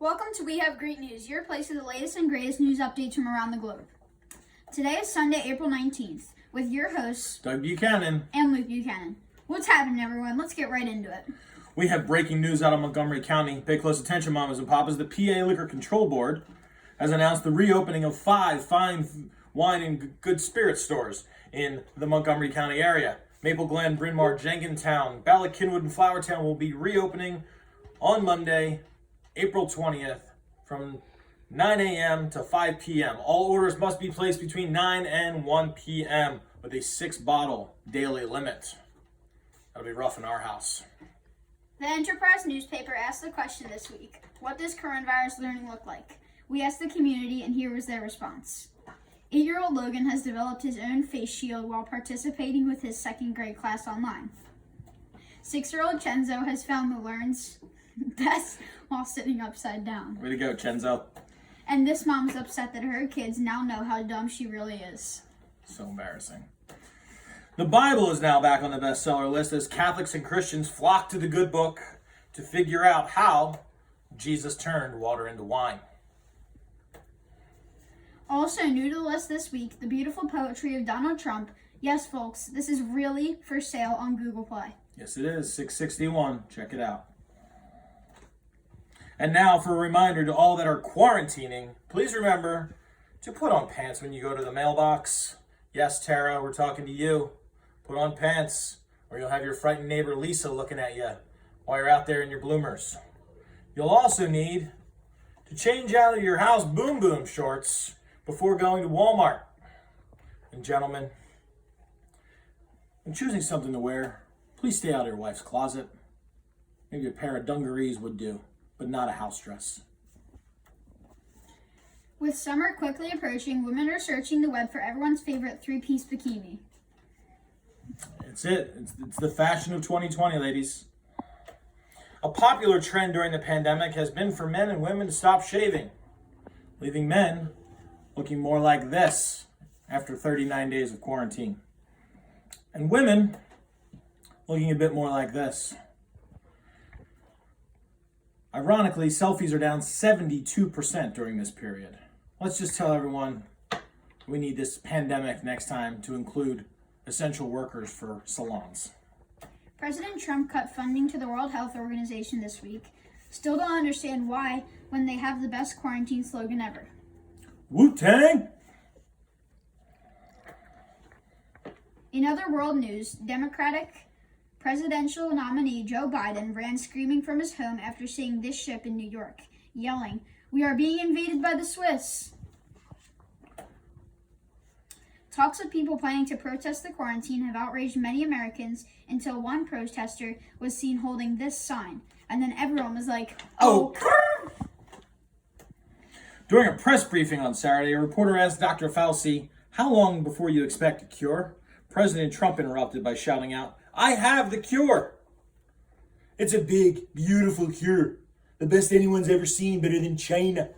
Welcome to We Have Great News, your place for the latest and greatest news updates from around the globe. Today is Sunday, April 19th, with your hosts, Doug Buchanan and Luke Buchanan. What's happening, everyone? Let's get right into it. We have breaking news out of Montgomery County. Pay close attention, mamas and papas. The PA Liquor Control Board has announced the reopening of 5 fine wine and good spirit stores in the Montgomery County area. Maple Glen, Bryn Mawr, Jenkintown, Bala Cynwyd, and Flowertown will be reopening on Monday, April 20th from 9 a.m. to 5 p.m. All orders must be placed between 9 and 1 p.m. with a 6-bottle daily limit. That'll be rough in our house. The Enterprise newspaper asked the question this week, what does coronavirus learning look like? We asked the community, and here was their response. 8-year-old Logan has developed his own face shield while participating with his second grade class online. 6-year-old Chenzo has found the learns best while sitting upside down. Way to go, Chenzo. And this mom's upset that her kids now know how dumb she really is. So embarrassing. The Bible is now back on the bestseller list as Catholics and Christians flock to the good book to figure out how Jesus turned water into wine. Also new to the list this week, the beautiful poetry of Donald Trump. Yes, folks, this is really for sale on Google Play. Yes, it is. $6.61. Check it out. And now for a reminder to all that are quarantining, please remember to put on pants when you go to the mailbox. Yes, Tara, we're talking to you. Put on pants, or you'll have your frightened neighbor Lisa looking at you while you're out there in your bloomers. You'll also need to change out of your house boom boom shorts before going to Walmart. And gentlemen, when choosing something to wear, please stay out of your wife's closet. Maybe a pair of dungarees would do, but not a house dress. With summer quickly approaching, women are searching the web for everyone's favorite 3-piece bikini. It's it. It's the fashion of 2020, ladies. A popular trend during the pandemic has been for men and women to stop shaving, leaving men looking more like this after 39 days of quarantine. And women looking a bit more like this. Ironically, selfies are down 72% during this period. Let's just tell everyone we need this pandemic next time to include essential workers for salons. President Trump cut funding to the World Health Organization this week. Still don't understand why when they have the best quarantine slogan ever. Wu-Tang! In other world news, Democratic presidential nominee Joe Biden ran screaming from his home after seeing this ship in New York, yelling, "We are being invaded by the Swiss." Talks of people planning to protest the quarantine have outraged many Americans until one protester was seen holding this sign, and then everyone was like, "Oh!" During a press briefing on Saturday, a reporter asked Dr. Fauci, "How long before you expect a cure?" President Trump interrupted by shouting out, "I have the cure! It's a big, beautiful cure. The best anyone's ever seen, better than China,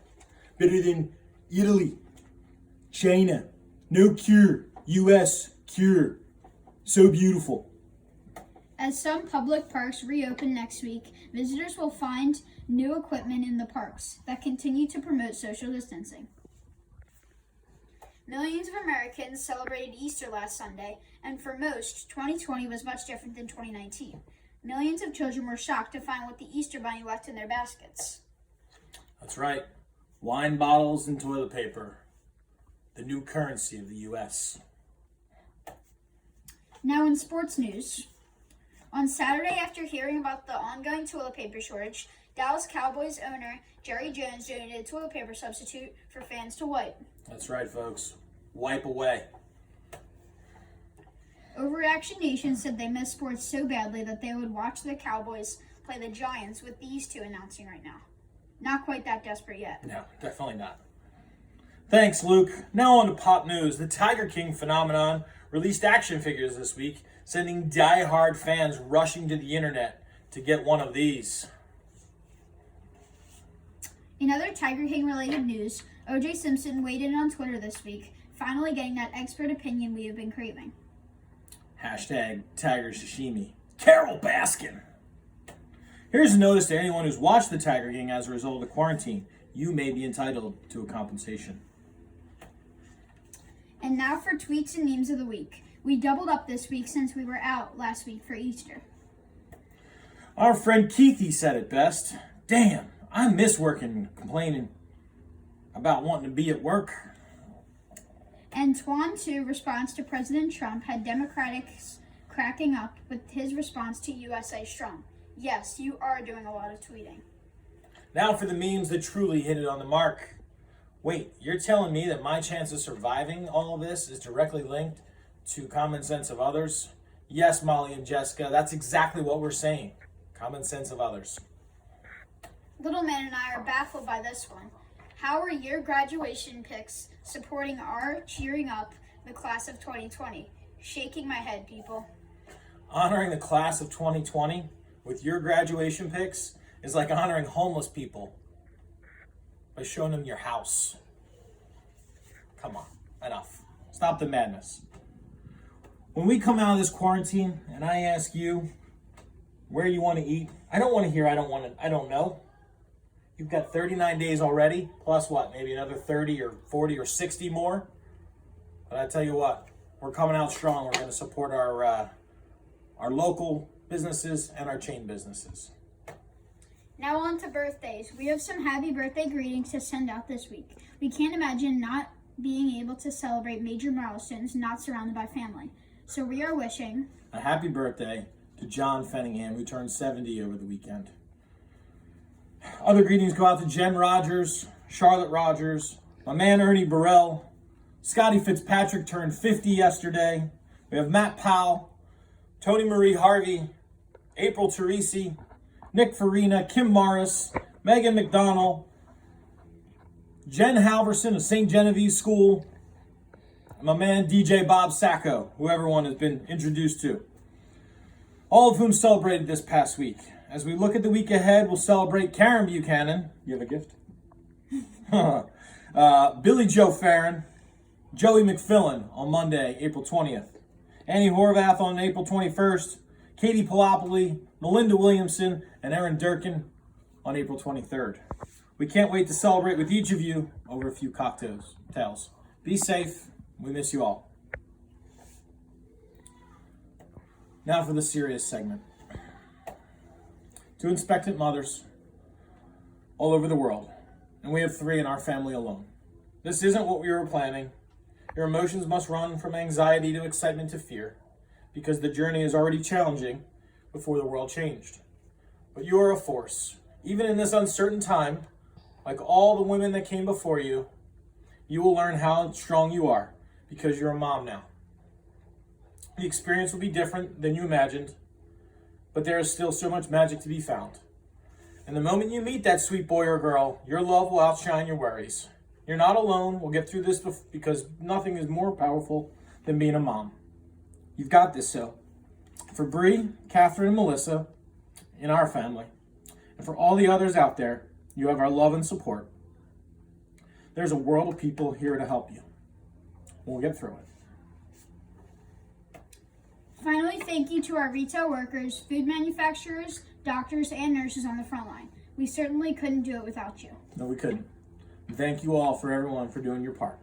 better than Italy. China, no cure. U.S. cure. So beautiful." As some public parks reopen next week, visitors will find new equipment in the parks that continue to promote social distancing. Millions of Americans celebrated Easter last Sunday, and for most, 2020 was much different than 2019. Millions of children were shocked to find what the Easter Bunny left in their baskets. That's right. Wine bottles and toilet paper. The new currency of the U.S. Now in sports news. On Saturday, after hearing about the ongoing toilet paper shortage, Dallas Cowboys owner Jerry Jones donated a toilet paper substitute for fans to wipe. That's right, folks. Wipe away. Overreaction Nation said they miss sports so badly that they would watch the Cowboys play the Giants with these two announcing right now. Not quite that desperate yet. No, definitely not. Thanks, Luke. Now on to pop news. The Tiger King phenomenon released action figures this week, sending die-hard fans rushing to the internet to get one of these. In other Tiger King related news, O.J. Simpson weighed in on Twitter this week, finally getting that expert opinion we have been craving. Hashtag Tiger Sashimi. Carol Baskin. Here's a notice to anyone who's watched the Tiger King as a result of the quarantine. You may be entitled to a compensation. And now for tweets and memes of the week. We doubled up this week since we were out last week for Easter. Our friend Keithy said it best. Damn, I miss working, complaining about wanting to be at work. And Twan 2 response to President Trump had Democrats cracking up with his response to USA Strong. Yes, you are doing a lot of tweeting. Now for the memes that truly hit it on the mark. Wait, you're telling me that my chance of surviving all of this is directly linked to common sense of others? Yes, Molly and Jessica, that's exactly what we're saying. Common sense of others. Little Man and I are baffled by this one. How are your graduation pics supporting our cheering up the class of 2020? Shaking my head, people. Honoring the class of 2020 with your graduation pics is like honoring homeless people by showing them your house. Come on, enough. Stop the madness. When we come out of this quarantine and I ask you where you want to eat, I don't want to hear I don't know. You've got 39 days already, plus what, maybe another 30 or 40 or 60 more? But I tell you what, we're coming out strong. We're going to support our local businesses and our chain businesses. Now on to birthdays. We have some happy birthday greetings to send out this week. We can't imagine not being able to celebrate major milestones not surrounded by family. So we are wishing a happy birthday to John Fenningham, who turned 70 over the weekend. Other greetings go out to Jen Rogers, Charlotte Rogers, my man Ernie Burrell, Scotty Fitzpatrick turned 50 yesterday. We have Matt Powell, Tony Marie Harvey, April Teresi, Nick Farina, Kim Morris, Megan McDonald, Jen Halverson of St. Genevieve School, and my man DJ Bob Sacco, who everyone has been introduced to. All of whom celebrated this past week. As we look at the week ahead, we'll celebrate Karen Buchanan. You have a gift? Billy Joe Farron, Joey McFillin on Monday, April 20th. Annie Horvath on April 21st. Katie Palopoli, Melinda Williamson, and Erin Durkin on April 23rd. We can't wait to celebrate with each of you over a few cocktails. Be safe. We miss you all. Now for the serious segment. Two expectant mothers all over the world, and we have 3 in our family alone. This isn't what we were planning. Your emotions must run from anxiety to excitement to fear, because the journey is already challenging before the world changed. But you are a force. Even in this uncertain time, like all the women that came before you, you will learn how strong you are, because you're a mom now. The experience will be different than you imagined, but there is still so much magic to be found. And the moment you meet that sweet boy or girl, your love will outshine your worries. You're not alone. We'll get through this because nothing is more powerful than being a mom. You've got this, so. For Bree, Catherine, and Melissa in our family, and for all the others out there, you have our love and support. There's a world of people here to help you. We'll get through it. Finally, thank you to our retail workers, food manufacturers, doctors, and nurses on the front line. We certainly couldn't do it without you. No, we couldn't. Thank you all for everyone for doing your part.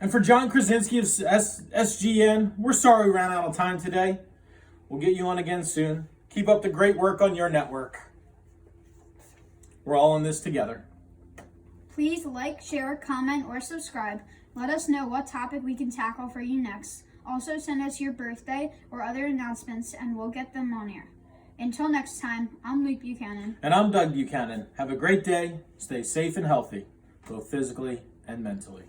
And for John Krasinski of SGN, we're sorry we ran out of time today. We'll get you on again soon. Keep up the great work on your network. We're all in this together. Please like, share, comment, or subscribe. Let us know what topic we can tackle for you next. Also, send us your birthday or other announcements, and we'll get them on air. Until next time, I'm Luke Buchanan. And I'm Doug Buchanan. Have a great day. Stay safe and healthy, both physically and mentally.